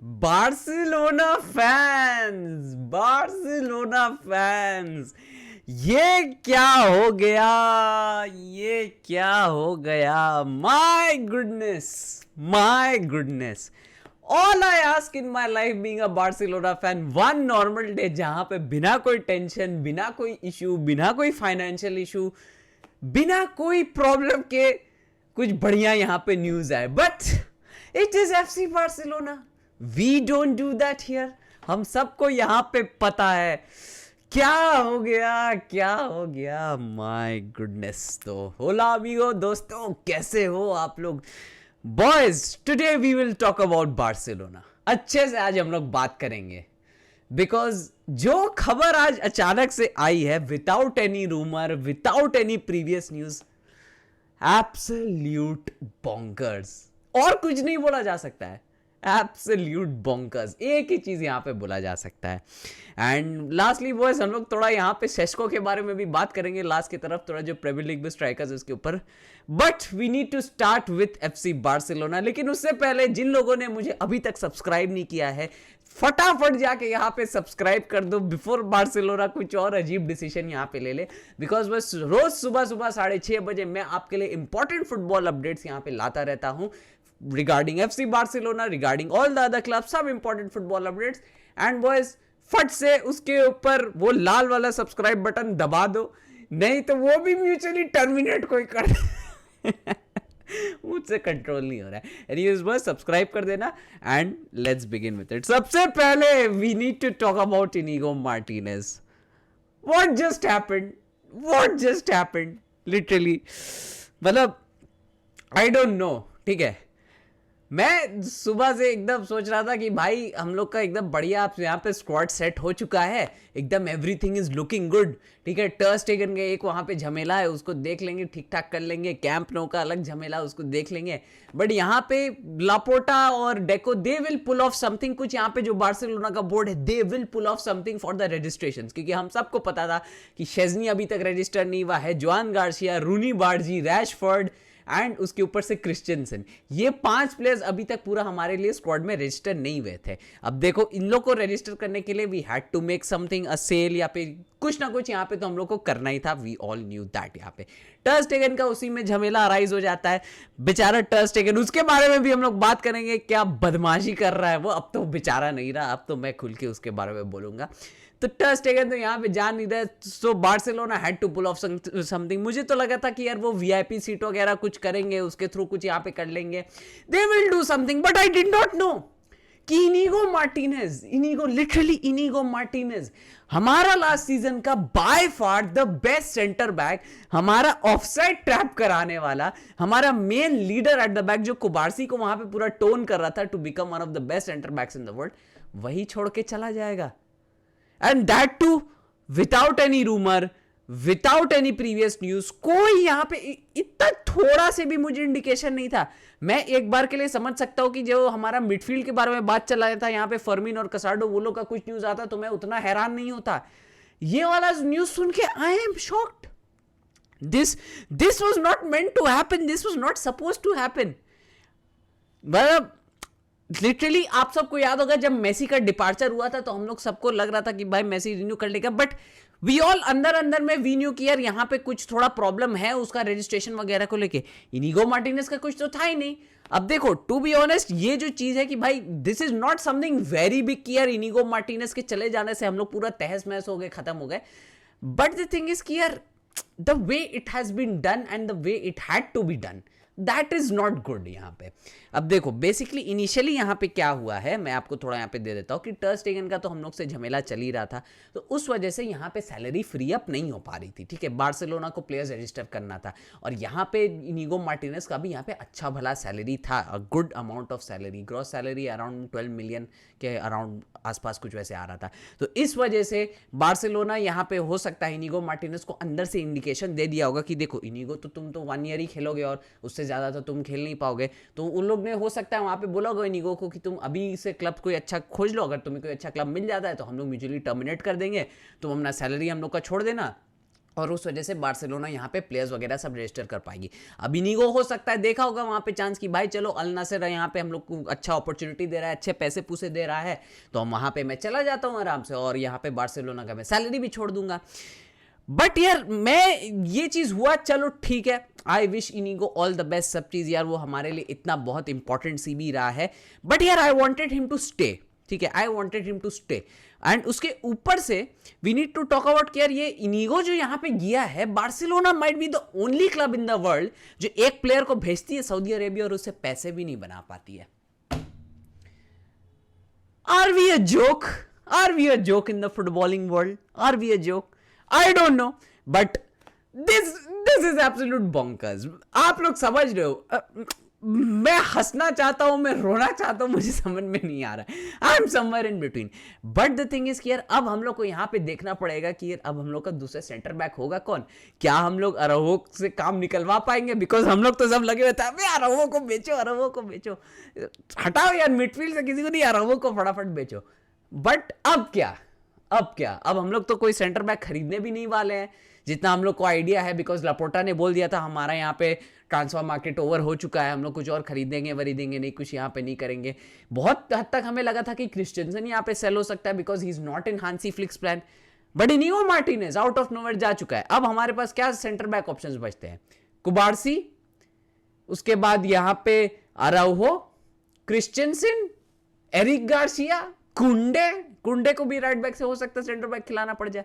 Barcelona fans, ये क्या हो गया, ये क्या हो गया। My goodness, all I ask in my life being a Barcelona fan, one normal day जहां पे बिना कोई टेंशन, बिना कोई इशू, बिना कोई फाइनेंशियल इशू, बिना कोई प्रॉब्लम के कुछ बढ़िया यहां पे न्यूज आए। But it is FC Barcelona, we don't do that here. हम सबको यहां पे पता है क्या हो गया, क्या हो गया। My goodness. तो होला अमीगो, दोस्तों कैसे हो आप लोग। Boys, today we will talk about Barcelona. अच्छे से आज हम लोग बात करेंगे, बिकॉज जो खबर आज अचानक से आई है, without any rumour, without any previous news, absolute bonkers, और कुछ नहीं बोला जा सकता है। एब्सोल्यूट बॉन्कर्स, एक ही चीज यहां पे बोला जा सकता है। एंड लास्टली बॉयज, हम लोग थोड़ा यहाँ पे सेस्को के बारे में भी बात करेंगे लास्ट की तरफ, थोड़ा जो प्रीमियर लीग में स्ट्राइकर्स उसके ऊपर। But we need to start with FC Barcelona. लेकिन उससे पहले जिन लोगों ने मुझे अभी तक सब्सक्राइब नहीं किया है, फटाफट जाके यहाँ पे सब्सक्राइब कर दो बिफोर बार्सिलोना कुछ और अजीब डिसीजन यहाँ पे ले ले। बिकॉज बस रोज सुबह 6:30 बजे मैं आपके लिए इंपॉर्टेंट फुटबॉल अपडेट्स यहाँ पे लाता रहता हूँ, regarding FC Barcelona, regarding all the other clubs, सब important football updates। and boys, फट से उसके ऊपर वो लाल वाला सब्सक्राइब बटन दबा दो, नहीं तो वो भी म्यूचुअली टर्मिनेट कोई कर मुझसे कंट्रोल नहीं हो रहा है। एनीवेज बस सब्सक्राइब कर देना and let's begin with it. सबसे पहले we need to talk about Inigo Martinez. What just happened literally, मतलब आई डोंट नो। ठीक है, मैं सुबह से एकदम सोच रहा था कि भाई हम लोग का एकदम बढ़िया यहाँ पे स्क्वाड सेट हो चुका है, एकदम एवरीथिंग इज लुकिंग गुड। ठीक है, टर स्टेगन का एक वहाँ पे झमेला है, उसको देख लेंगे, ठीक ठाक कर लेंगे। कैंप नो का अलग झमेला, उसको देख लेंगे। बट यहाँ पे लापोर्टा और Deco, they will pull off something. कुछ यहाँ पे जो बार्सिलोना का बोर्ड है, they will pull off something for the registration, क्योंकि हम सबको पता था कि शेजनी अभी तक रजिस्टर नहीं हुआ है। Joan Garcia, Rooni बार्जी, Rashford and उसके ऊपर से क्रिश्चियनसन, ये 5 प्लेयर्स अभी तक पूरा हमारे लिए स्क्वाड में रजिस्टर नहीं हुए थे। अब देखो, इन लोग को रजिस्टर करने के लिए we had to make something, a sale, या फिर कुछ ना कुछ यहाँ पे तो हम लोग को करना ही था। We all knew that. यहाँ पे टर स्टेगन का उसी में झमेला अराइज हो जाता है। बेचारा टर स्टेगन, उसके बारे में भी हम लोग बात करेंगे, क्या बदमाशी कर रहा है वो। अब तो बेचारा नहीं रहा, अब तो मैं खुल के उसके बारे में बोलूंगा। तो टर स्टेगन तो यहाँ पे जान नहीं रहा, so Barcelona had to pull off something. मुझे तो लगा था कि यार वो वीआईपी सीट वगैरह कुछ करेंगे, उसके थ्रू कुछ यहाँ पे कर लेंगे, they will do something. But I did not know कि इनिगो मार्टिनेज हमारा लास्ट सीजन का by far the best centre back, हमारा ऑफसाइड ट्रैप कराने वाला, हमारा main leader at the back, जो कुबार्सी को वहां पे पूरा टोन कर रहा था to become one of the best centre backs in the world, वही छोड़ के चला जाएगा। And that too without any rumor, without any previous news। कोई यहाँ पे इतना थोड़ा से भी मुझे इंडिकेशन नहीं था। मैं एक बार के लिए समझ सकता हूँ कि जो हमारा मिडफील्ड के बारे में बात चल रहा था यहाँ पे, फर्मिन और कसाडो, वो लोग का कुछ न्यूज आता तो मैं उतना हैरान नहीं होता। ये वाला न्यूज सुन के I am shocked. This was not meant to happen, this was not supposed to happen. मतलब लिटरली आप सबको याद होगा जब मेसी का डिपार्चर हुआ था तो हम लोग सबको लग रहा था कि भाई मेसी रिन्यू कर लेगा। बट वी ऑल अंदर में वी न्यू कि यार यहाँ पे कुछ थोड़ा प्रॉब्लम है उसका रजिस्ट्रेशन वगैरह को लेके। इनिगो मार्टिनेज का कुछ तो था ही नहीं। अब देखो, टू बी ऑनेस्ट, ये जो चीज है कि भाई this is not something very big कि यार इनिगो मार्टिनेज के चले जाने से हम लोग पूरा तहस महस हो गए, खत्म हो गए। बट द थिंग इज कि यार the way it has been done and the way it had to be done, that is not good यहाँ पे। अब देखो, बेसिकली इनिशियली यहाँ पे क्या हुआ है, मैं आपको थोड़ा यहाँ पे दे देता हूँ कि टर स्टेगन का तो हम लोग से झमेला चल ही रहा था, तो उस वजह से यहाँ पे सैलरी फ्री अप नहीं हो पा रही थी। ठीक है, बार्सिलोना को प्लेयर्स रजिस्टर करना था, और यहाँ पे इनिगो मार्टिनेज का भी यहाँ पे अच्छा भला सैलरी था, a good amount of salary, gross salary around 12 million के अराउंड आसपास कुछ वैसे आ रहा था। तो इस वजह से बार्सिलोना यहाँ पे हो सकता है इनिगो मार्टिनेज को अंदर से इंडिकेशन दे दिया होगा कि देखो इनिगो तो तुम तो 1 ईयर ही खेलोगे और उससे ज़्यादा तो तुम खेल नहीं पाओगे। तो उन लोग ने हो सकता है वहाँ पे बोला होगा इनिगो को कि तुम अभी से क्लब कोई अच्छा खोज लो, अगर तुम्हें कोई अच्छा क्लब मिल जाता है तो हम लोग म्यूचुअली टर्मिनेट कर देंगे, तुम अपना सैलरी हम लोग का छोड़ देना, और उस वजह से बार्सिलोना यहाँ पे प्लेयर्स वगैरह सब रजिस्टर कर पाएगी। अब इनिगो हो सकता है देखा होगा वहाँ पे चांस कि भाई चलो अल नासर यहाँ पे हम लोग को अच्छा अपॉर्चुनिटी दे रहा है, अच्छे पैसे पूसे दे रहा है, तो हम वहाँ पे मैं चला जाता हूँ आराम से और यहाँ पे बार्सिलोना का मैं सैलरी भी छोड़ दूंगा। बट यार मैं ये चीज हुआ, चलो ठीक है, I wish Inigo all the best, सब चीज यार वो हमारे लिए इतना बहुत इंपॉर्टेंट सी भी रहा है। बट यार I wanted him to stay, ठीक है, I wanted him to stay. And उसके ऊपर से we need to talk about यार ये इनिगो जो यहां पे गया है, Barcelona might be the only club in the world जो एक प्लेयर को भेजती है सऊदी अरेबिया और उससे पैसे भी नहीं बना पाती है। Are we a joke? Are we a joke in the footballing world? Are we a joke? I don't know, but this is absolute bonkers. आप लोग समझ रहे हो, मैं हंसना चाहता हूं, मैं रोना चाहता हूं, मुझे समझ में नहीं आ रहा है। I am somewhere in between. But the thing is कि यार अब हम लोग को यहां पे देखना पड़ेगा कि यार अब हम लोग का दूसरा सेंटर बैक होगा कौन? क्या हम लोग अराउहो से काम निकलवा पाएंगे? बिकॉज हम लोग तो सब लगे हुए थे अराउहो को बेचो, अराउहो को बेचो, हटाओ यार मिडफील्ड से किसी को नहीं, अराउहो को फटाफट बेचो। बट अब क्या, अब क्या? अब हम लोग तो कोई सेंटर बैक खरीदने भी नहीं वाले हैं जितना हम लोग को आइडिया है, बिकॉज लापोर्टा ने बोल दिया था हमारा यहाँ पे ट्रांसफर मार्केट ओवर हो चुका है, हम लोग कुछ और खरीदेंगे वरीदेंगे नहीं, कुछ यहाँ पे नहीं करेंगे। बहुत हद तक हमें लगा था कि क्रिस्टियनसन यहाँ पे सेल हो सकता है because he is not in Hansi flix plan, but Inigo Martinez out of nowhere जा चुका है। अब हमारे पास क्या सेंटर बैक ऑप्शंस बचते हैं? कुबार्सी, उसके बाद यहाँ पे अराउहो, क्रिस्टियनसन, एरिक गार्सिया, कुंडे को भी राइट बैक से हो सकता है सेंटर बैक खिलाना पड़ जाए।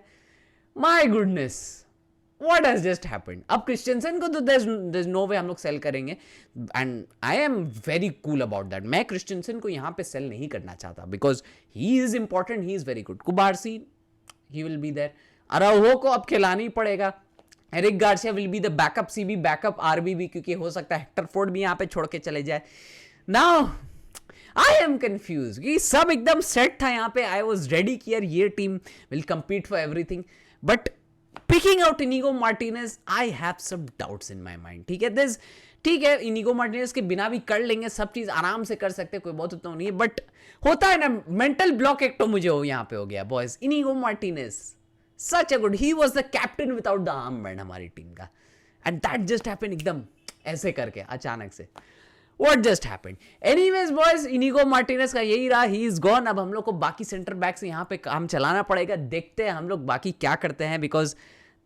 My goodness, what has just happened? अब क्रिस्टियनसन को तो देयर इज नो वे हम लोग सेल करेंगे, and I am very cool about that. मैं क्रिस्टियनसन को यहां पे सेल नहीं करना चाहता because he is important, he is very good. Cubarsi, he will be there. Araujo को अब खिलाना ही पड़ेगा। Eric Garcia will be the backup CB, backup RB, क्योंकि हो सकता है हेक्टर फोर्ड भी यहां पे छोड़ के चले जाए। नाउ आई एम कंफ्यूज कि सब एकदम सेट था यहाँ पे, आई वॉज रेडी कि यार ये team will compete for everything, but picking out Inigo Martinez I have some doubts in my mind. ठीक है, दिस ठीक है, इनिगो मार्टिनेज के बिना भी कर लेंगे, सब चीज आराम से कर सकते हैं, कोई बहुत उतना नहीं है, बट होता है ना मेंटल ब्लॉक एक तो मुझे यहाँ पे हो गया boys. Inigo Martinez such a good, he was the captain without the arm band हमारी टीम का, एंड दैट जस्ट हैपेंड एकदम ऐसे करके अचानक से। What just happened? Anyways boys, Inigo Martinez का यही रहा, he is gone। अब हम लोग को बाकी सेंटर बैक से यहाँ पे काम चलाना पड़ेगा, देखते हैं हम लोग बाकी क्या करते हैं, because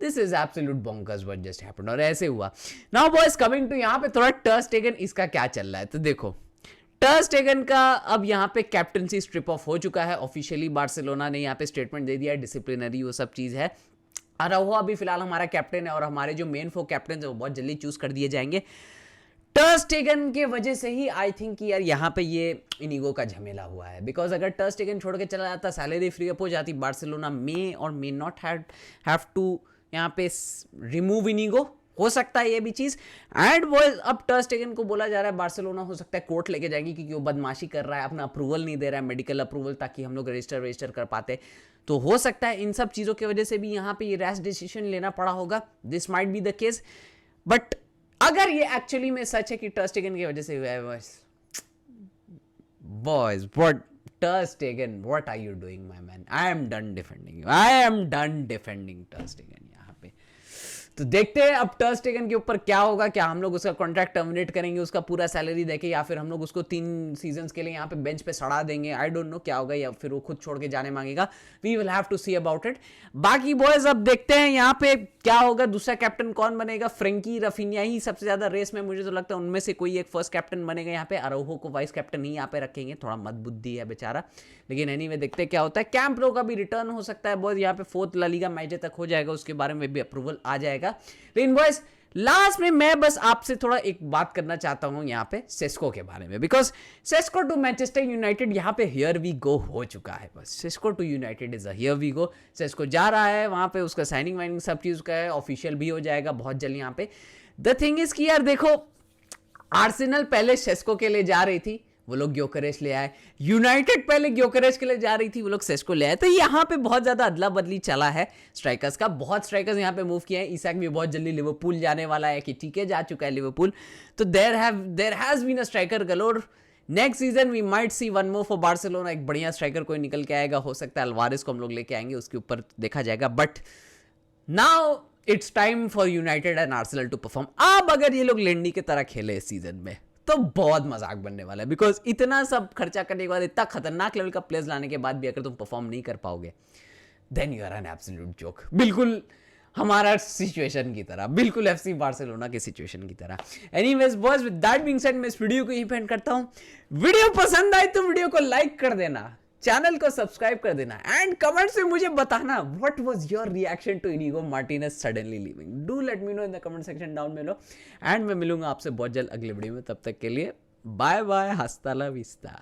this is absolute bonkers what just happened. और ऐसे हुआ। नाउ बॉयज कमिंग टू यहाँ पे थोड़ा टर स्टेगन, इसका क्या चल रहा है तो देखो। टर स्टेगन का अब यहाँ पे कैप्टनसी स्ट्रिप ऑफ हो चुका है ऑफिशियली, बार्सिलोना ने यहाँ पे स्टेटमेंट दे दिया है, डिसिप्लिनरी वो सब चीज है। अराउहो अभी फिलहाल हमारा कैप्टन है और हमारे जो मेन 4 कैप्टन है वो बहुत जल्दी चूज कर दिए जाएंगे। टर स्टेगन के वजह से ही आई थिंक कि यार यहाँ पे ये इनिगो का झमेला हुआ है, बिकॉज अगर टर स्टेगन छोड़ के चला जाता, सैलरी फ्री अप हो जाती, बार्सिलोना मे और मे नॉट हैव टू यहाँ पे रिमूव इनिगो, हो सकता है ये भी चीज। एंड वो अब टर स्टेगन को बोला जा रहा है बार्सिलोना हो सकता है कोर्ट लेके जाएंगी क्योंकि वो बदमाशी कर रहा है, अपना अप्रूवल नहीं दे रहा है, मेडिकल अप्रूवल, ताकि हम लोग रजिस्टर कर पाते। तो हो सकता है इन सब चीजों की वजह से भी यहाँ पे ये रैश डिसीजन लेना पड़ा होगा, this might be the case. But अगर ये एक्चुअली में सच है कि टर स्टेगन की वजह से हुआ है, boys what Ter Stegen, what are you doing my man? I am done defending you, I am done defending Ter Stegen यहाँ पे। तो देखते हैं अब टर स्टेगन के ऊपर क्या होगा, क्या हम लोग उसका कॉन्ट्रैक्ट टर्मिनेट करेंगे उसका पूरा सैलरी देके, या फिर हम लोग उसको 3 सीजन्स के लिए यहाँ पे बेंच पे सड़ा देंगे, आई डोंट नो क्या होगा, या फिर वो खुद छोड़ के जाने मांगेगा, we will have to see about it. बाकी बॉयज अब देखते हैं यहाँ पे क्या होगा, दूसरा कैप्टन कौन बनेगा। फ्रेंकी रफीनिया ही सबसे ज्यादा रेस में, मुझे तो लगता है उनमें से कोई एक फर्स्ट कैप्टन बनेगा यहाँ पे, अराउहो को वाइस कैप्टन ही यहाँ पे रखेंगे, थोड़ा मत बुद्धि है बेचारा, लेकिन एनीवे देखते हैं क्या होता है। कैंप रो का भी रिटर्न हो सकता है बॉयज, यहाँ पे 4th ला लीगा मैच तक हो जाएगा, उसके बारे में भी अप्रूवल आ जाएगा। लेकिन बॉयज लास्ट में मैं बस आपसे थोड़ा एक बात करना चाहता हूं यहाँ पे सेस्को के बारे में, because Sesko to Manchester United यहाँ पे हियर वी गो हो चुका है। बस Sesko to United is here we go, Sesko जा रहा है वहां पे, उसका साइनिंग वाइनिंग सब चीज का है, ऑफिशियल भी हो जाएगा बहुत जल्द यहाँ पे। द थिंग इज कि यार देखो, आर्सेनल पहले सेस्को के लिए जा रही थी, वो लोग ग्योकरेश ले आए, यूनाइटेड पहले ग्योकरेश के लिए जा रही थी, वो लोग सेस्को ले आए। तो यहाँ पे बहुत ज्यादा अदला बदली चला है स्ट्राइकर्स का, बहुत स्ट्राइकर्स यहाँ पे मूव किए हैं। ईसाक भी बहुत जल्दी लिवरपूल जाने वाला है, कि ठीक है जा चुका है लिवरपूल। तो there has been a striker galore. Next season we might see one more for Barcelona, एक बढ़िया स्ट्राइकर कोई निकल के आएगा, हो सकता है अल्वारेस को हम लोग लेके आएंगे, उसके ऊपर देखा जाएगा। But now it's time for United and Arsenal to perform. अब अगर ये लोग लेंडी की तरह खेले इस सीजन में तो बहुत मजाक बनने वाला है, बिकॉज इतना सब खर्चा करने के बाद, इतना खतरनाक लेवल का प्लेयर्स लाने के बाद भी अगर तुम परफॉर्म नहीं कर पाओगे, then you are an absolute joke. बिल्कुल हमारा सिचुएशन की तरह, बिल्कुल एफसी बार्सिलोना की सिचुएशन की तरह। Anyways boys, with that being said, मैं इस वीडियो को यहीं पे एंड करता हूं। वीडियो पसंद आए तो वीडियो को लाइक कर देना, चैनल को सब्सक्राइब कर देना, एंड कमेंट्स में मुझे बताना what was your reaction to Inigo Martinez suddenly leaving. Do let me know in the comment section down below, and मैं मिलूंगा आपसे बहुत जल्द अगले वीडियो में। तब तक के लिए बाय बाय, हस्ता ला विस्ता।